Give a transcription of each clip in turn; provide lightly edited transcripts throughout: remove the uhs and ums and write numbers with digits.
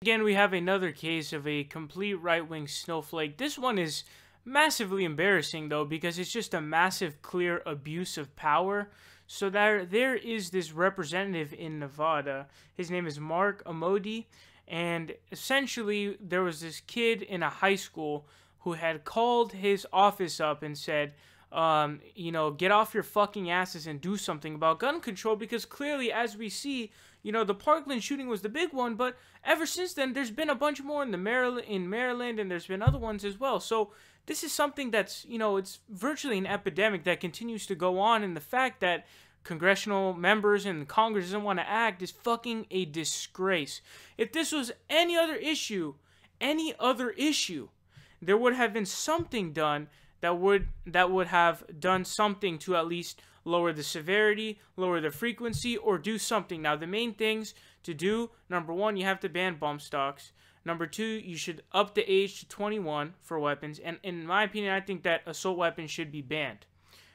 Again, we have another case of a complete right-wing snowflake. This one is massively embarrassing, though, because it's just a massive, clear abuse of power. So there is this representative in Nevada. His name is Mark Amodi. And essentially, there was this kid in a high school who had called his office up and said, get off your fucking asses and do something about gun control, because clearly, as we see, the Parkland shooting was the big one, but ever since then, there's been a bunch more in Maryland, and there's been other ones as well. So this is something that's, it's virtually an epidemic that continues to go on, and the fact that congressional members and Congress doesn't want to act is fucking a disgrace. If this was any other issue, there would have been something done that would have done something to at least lower the severity, lower the frequency, or do something. Now, the main things to do, number one, you have to ban bump stocks. Number two, you should up the age to 21 for weapons. And in my opinion, I think that assault weapons should be banned.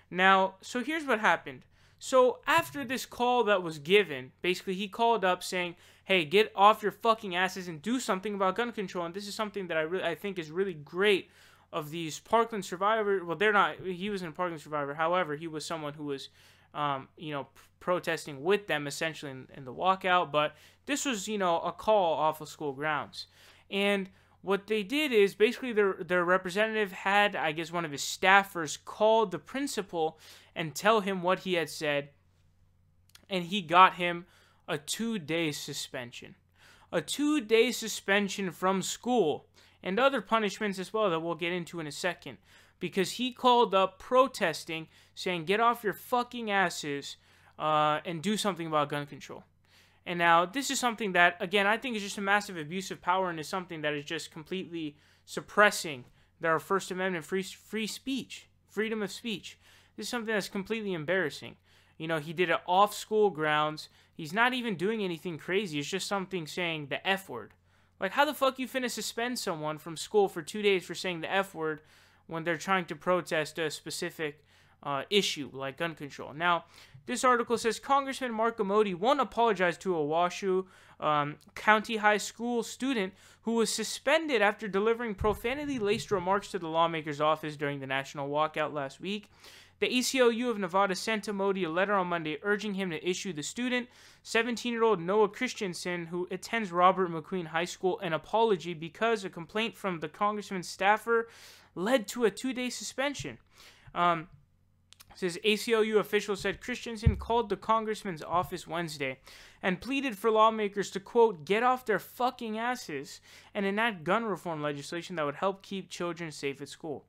Now, so here's what happened. So after this call that was given, basically he called up saying, hey, get off your fucking asses and do something about gun control. And this is something that I think is really great of these Parkland survivors. Well, he wasn't a Parkland survivor. However, he was someone who was, protesting with them essentially in the walkout. But this was, a call off of school grounds. And what they did is basically their representative had, I guess, one of his staffers call the principal and tell him what he had said. And he got him a 2-day suspension. A 2-day suspension from school. And other punishments as well that we'll get into in a second. Because he called up protesting, saying, get off your fucking asses and do something about gun control. And now, this is something that, again, I think is just a massive abuse of power, and is something that is just completely suppressing their First Amendment free speech, freedom of speech. This is something that's completely embarrassing. He did it off school grounds. He's not even doing anything crazy. It's just something saying the F word. Like, how the fuck you finna suspend someone from school for 2 days for saying the F word when they're trying to protest a specific issue like gun control? Now, this article says Congressman Mark Amodi won't apologize to a Washoe County High School student who was suspended after delivering profanity-laced remarks to the lawmaker's office during the national walkout last week. The ACLU of Nevada sent Amodi a letter on Monday urging him to issue the student, 17-year-old Noah Christensen, who attends Robert McQueen High School, an apology because a complaint from the congressman's staffer led to a 2-day suspension. Says ACLU officials said Christensen called the congressman's office Wednesday and pleaded for lawmakers to, quote, get off their fucking asses and enact gun reform legislation that would help keep children safe at school.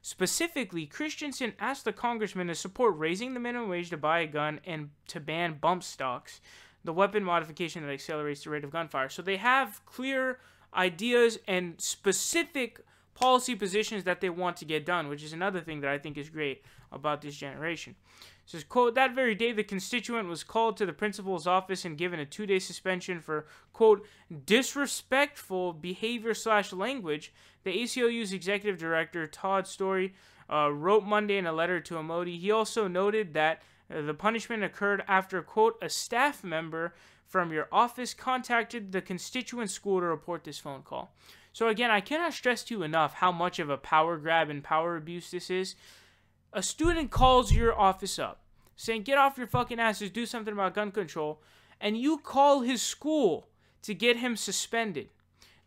Specifically, Christensen asked the congressman to support raising the minimum wage to buy a gun and to ban bump stocks, the weapon modification that accelerates the rate of gunfire. So they have clear ideas and specific policy positions that they want to get done, which is another thing that I think is great about this generation. It says, quote, that very day the constituent was called to the principal's office and given a 2-day suspension for, quote, disrespectful behavior/language. The ACLU's executive director, Todd Story, wrote Monday in a letter to Amodi. He also noted that the punishment occurred after, quote, a staff member from your office contacted the constituent school to report this phone call. So again, I cannot stress to you enough how much of a power grab and power abuse this is. A student calls your office up saying, get off your fucking asses, do something about gun control, and you call his school to get him suspended.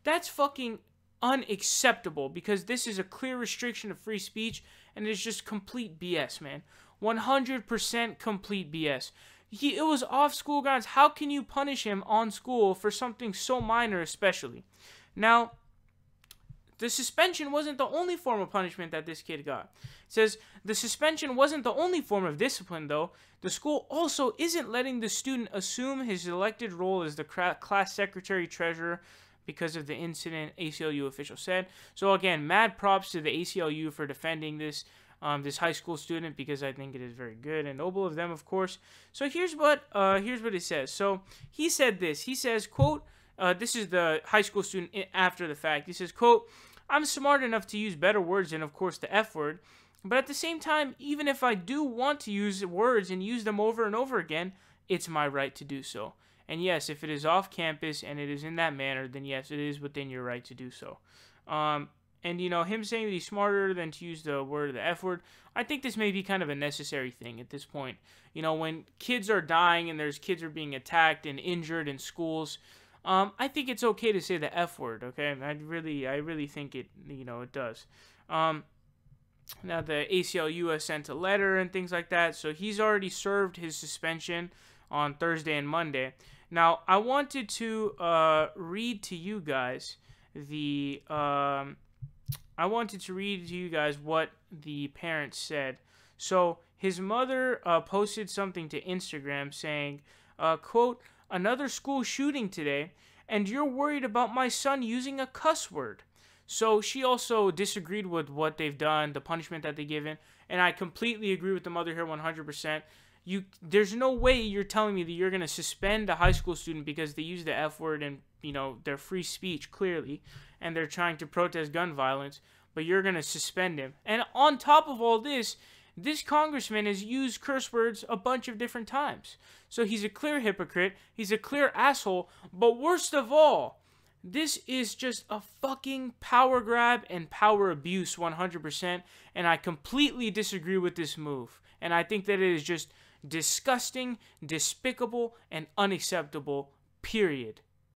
That's fucking unacceptable, because this is a clear restriction of free speech, and it's just complete BS, man. 100% complete BS. It was off school grounds. How can you punish him on school for something so minor, especially? Now, the suspension wasn't the only form of punishment that this kid got. It says, the suspension wasn't the only form of discipline, though. The school also isn't letting the student assume his elected role as the class secretary-treasurer because of the incident, ACLU official said. So again, mad props to the ACLU for defending this high school student, because I think it is very good and noble of them, of course. So here's what it says. So he said this. He says, quote, this is the high school student after the fact. He says, quote, I'm smart enough to use better words than, of course, the F word. But at the same time, even if I do want to use words and use them over and over again, it's my right to do so. And yes, if it is off campus and it is in that manner, then yes, it is within your right to do so. And him saying that he's smarter than to use the word, the F word, I think this may be kind of a necessary thing at this point. When kids are dying and there's kids are being attacked and injured in schools, I think it's okay to say the F word. Okay, I really think it does. Now the ACLU has sent a letter and things like that, so he's already served his suspension on Thursday and Monday. Now I wanted to read to you guys what the parents said. So his mother posted something to Instagram saying, quote, "Another school shooting today, and you're worried about my son using a cuss word." So she also disagreed with what they've done, the punishment that they've given, and I completely agree with the mother here 100%. There's no way you're telling me that you're going to suspend a high school student because they use the F word and, their free speech, clearly, and they're trying to protest gun violence, but you're going to suspend him. And on top of all this congressman has used curse words a bunch of different times. So he's a clear hypocrite, he's a clear asshole, but worst of all, this is just a fucking power grab and power abuse 100%, and I completely disagree with this move. And I think that it is just disgusting, despicable, and unacceptable, period.